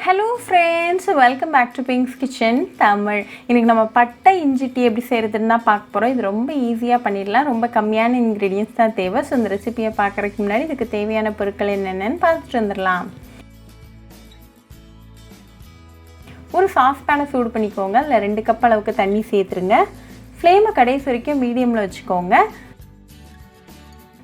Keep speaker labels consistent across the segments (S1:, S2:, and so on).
S1: Hello friends, welcome back to Pink's Kitchen Tamil. இன்னைக்கு நம்ம பட்டை இஞ்சி டீ எப்படி செய்யறதுன்னு தான் பார்க்க போறோம். இது ரொம்ப ஈஸியா பண்ணிடலாம். ரொம்ப கம்மியான ingredients தான் தேவை. சோ இந்த ரெசிபியை பார்க்கறதுக்கு முன்னாடி இதுக்கு தேவையான பொருட்கள் என்னென்னன்னு பார்த்துட்டு வந்துடலாம். ஒரு சாஸ் பேனை சூடு பண்ணிக்கோங்க. அதுல 2 கப் அளவுக்கு தண்ணி சேர்த்துருங்க. ஃப்ளேமை கடைசி வரைக்கும் மீடியம்ல வச்சுக்கோங்க.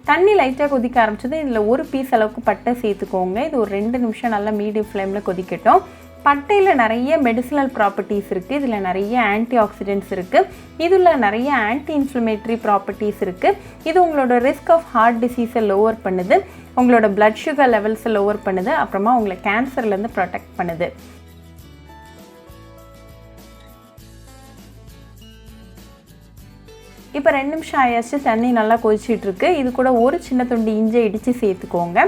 S1: தண்ணி லைட்டாக கொதிக்க ஆரம்பிச்சது இதில் ஒரு பீஸ் அளவுக்கு பட்டை சேர்த்துக்கோங்க. இது ஒரு 2 நிமிஷம் நல்லா மீடியம் ஃப்ளேமில் கொதிக்கட்டும். பட்டையில் நிறைய மெடிசினல் ப்ராப்பர்ட்டிஸ் இருக்குது. இதில் நிறைய ஆன்டி ஆக்சிடென்ட்ஸ் இருக்குது. இதில் நிறைய ஆன்டி இன்ஃப்ளமேட்டரி ப்ராப்பர்ட்டிஸ் இருக்குது. இது உங்களோட ரிஸ்க் ஆஃப் ஹார்ட் டிசீஸை லோவர் பண்ணுது, உங்களோட பிளட் சுகர் லெவல்ஸை லோவர் பண்ணுது, அப்புறமா உங்களை கேன்சர்லேருந்து ப்ரொடெக்ட் பண்ணுது. இப்போ 2 நிமிஷம் ஆயாச்சு. தண்ணி நல்லா கொதிச்சிட்டு இருக்கு. இது கூட ஒரு சின்ன துண்டு இஞ்சி இடித்து சேர்த்துக்கோங்க.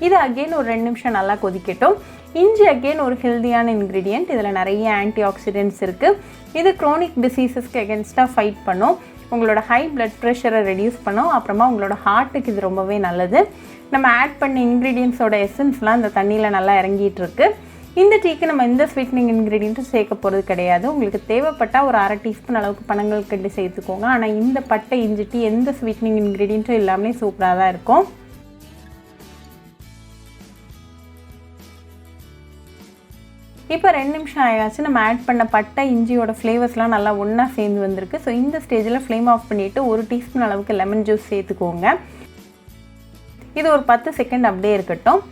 S1: இது அகெயின் ஒரு 2 நிமிஷம் நல்லா கொதிக்கட்டும். இஞ்சி அகெயின் ஒரு ஹெல்தியான இன்க்ரீடியன்ட். இதில் நிறைய ஆன்டி ஆக்சிடென்ட்ஸ் இருக்குது. இது க்ரோனிக் டிசீசஸ்க்கு எகென்ஸ்டாக ஃபைட் பண்ணும், உங்களோட ஹை பிளட் ப்ரெஷரை ரெடியூஸ் பண்ணும், அப்புறமா உங்களோட ஹார்ட்டுக்கு இது ரொம்பவே நல்லது. நம்ம ஆட் பண்ண இன்க்ரீடியன்ஸோட எசன்ஸ்லாம் இந்த தண்ணியில் நல்லா இறங்கிட்டு இருக்கு. இந்த டீக்கு நம்ம எந்த ஸ்வீட்னிங் இன்க்ரீடியண்ட்டும் சேர்க்க போகிறது கிடையாது. உங்களுக்கு தேவைப்பட்டால் ஒரு 1/2 டீஸ்பூன் அளவுக்கு பனங்கல்கண்டு சேர்த்துக்கோங்க. ஆனால் இந்த பட்டை இஞ்சி டீ எந்த ஸ்வீட்னிங் இன்க்ரீடியண்ட்டும் எல்லாமே சூப்பராக தான் இருக்கும். இப்போ 2 நிமிஷம் ஆயாச்சு. நம்ம ஆட் பண்ண பட்டை இஞ்சியோட ஃப்ளேவர்ஸ்லாம் நல்லா ஒன்றா சேர்ந்து வந்திருக்கு. ஸோ இந்த ஸ்டேஜில் ஃப்ளேம் ஆஃப் பண்ணிவிட்டு ஒரு டீஸ்பூன் அளவுக்கு லெமன் ஜூஸ் சேர்த்துக்கோங்க. இது ஒரு 10 செகண்ட் அப்படியே இருக்கட்டும்.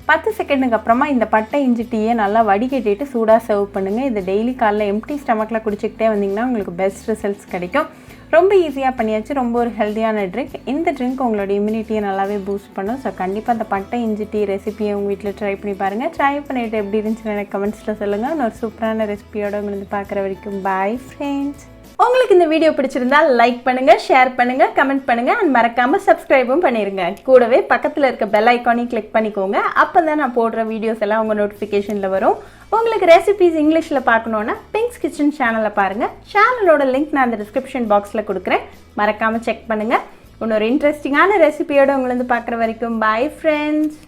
S1: 10 செகண்டுக்கு அப்புறமா இந்த பட்டை இஞ்சி டீயை நல்லா வடிகட்டிட்டு சூடாக சர்வ் பண்ணுங்கள். இது டெய்லி காலைல எம்டி ஸ்டமக்கில் குடிச்சிக்கிட்டே வந்தீங்கன்னா உங்களுக்கு பெஸ்ட் ரிசல்ட்ஸ் கிடைக்கும். ரொம்ப ஈஸியாக பண்ணியாச்சு. ரொம்ப ஒரு ஹெல்த்தியான ட்ரிங்க். இந்த ட்ரிங்க் உங்களோட இம்யூனிட்டியை நல்லாவே பூஸ்ட் பண்ணும். ஸோ கண்டிப்பாக அந்த பட்டை இஞ்சி டீ ரெசிபியை உங்கள் வீட்டில் ட்ரை பண்ணி பாருங்கள். ட்ரை பண்ணிவிட்டு எப்படி இருந்துச்சுன்னு எனக்கு கமெண்ட்ஸில் சொல்லுங்கள். இன்னொரு சூப்பரான ரெசிபியோட உங்களுக்கு பார்க்குற வரைக்கும் பாய் ஃப்ரெண்ட்ஸ். உங்களுக்கு இந்த வீடியோ பிடிச்சிருந்தா லைக் பண்ணுங்க, ஷேர் பண்ணுங்க, கமெண்ட் பண்ணுங்க அண்ட் மறக்காம சப்ஸ்கிரைபும் பண்ணிருங்க. கூடவே பக்கத்துல இருக்க பெல் ஐகானையும் கிளிக் பண்ணிக்கோங்க. அப்பதான் நான் போடுற வீடியோஸ் எல்லாம் உங்க நோட்டிஃபிகேஷன்ல வரும். உங்களுக்கு ரெசிபிஸ் இங்கிலீஷ்ல பார்க்கணும்னா பிங்க்ஸ் கிச்சன் சேனலை பாருங்க. சேனலோட லிங்க் நான் அந்த டிஸ்கிரிப்ஷன் பாக்ஸ்ல கொடுக்குறேன். மறக்காம செக் பண்ணுங்க. இன்னொரு இன்ட்ரெஸ்டிங்கான ரெசிபியோட உங்களை வந்து பார்க்குற வரைக்கும் பாய் ஃப்ரெண்ட்ஸ்.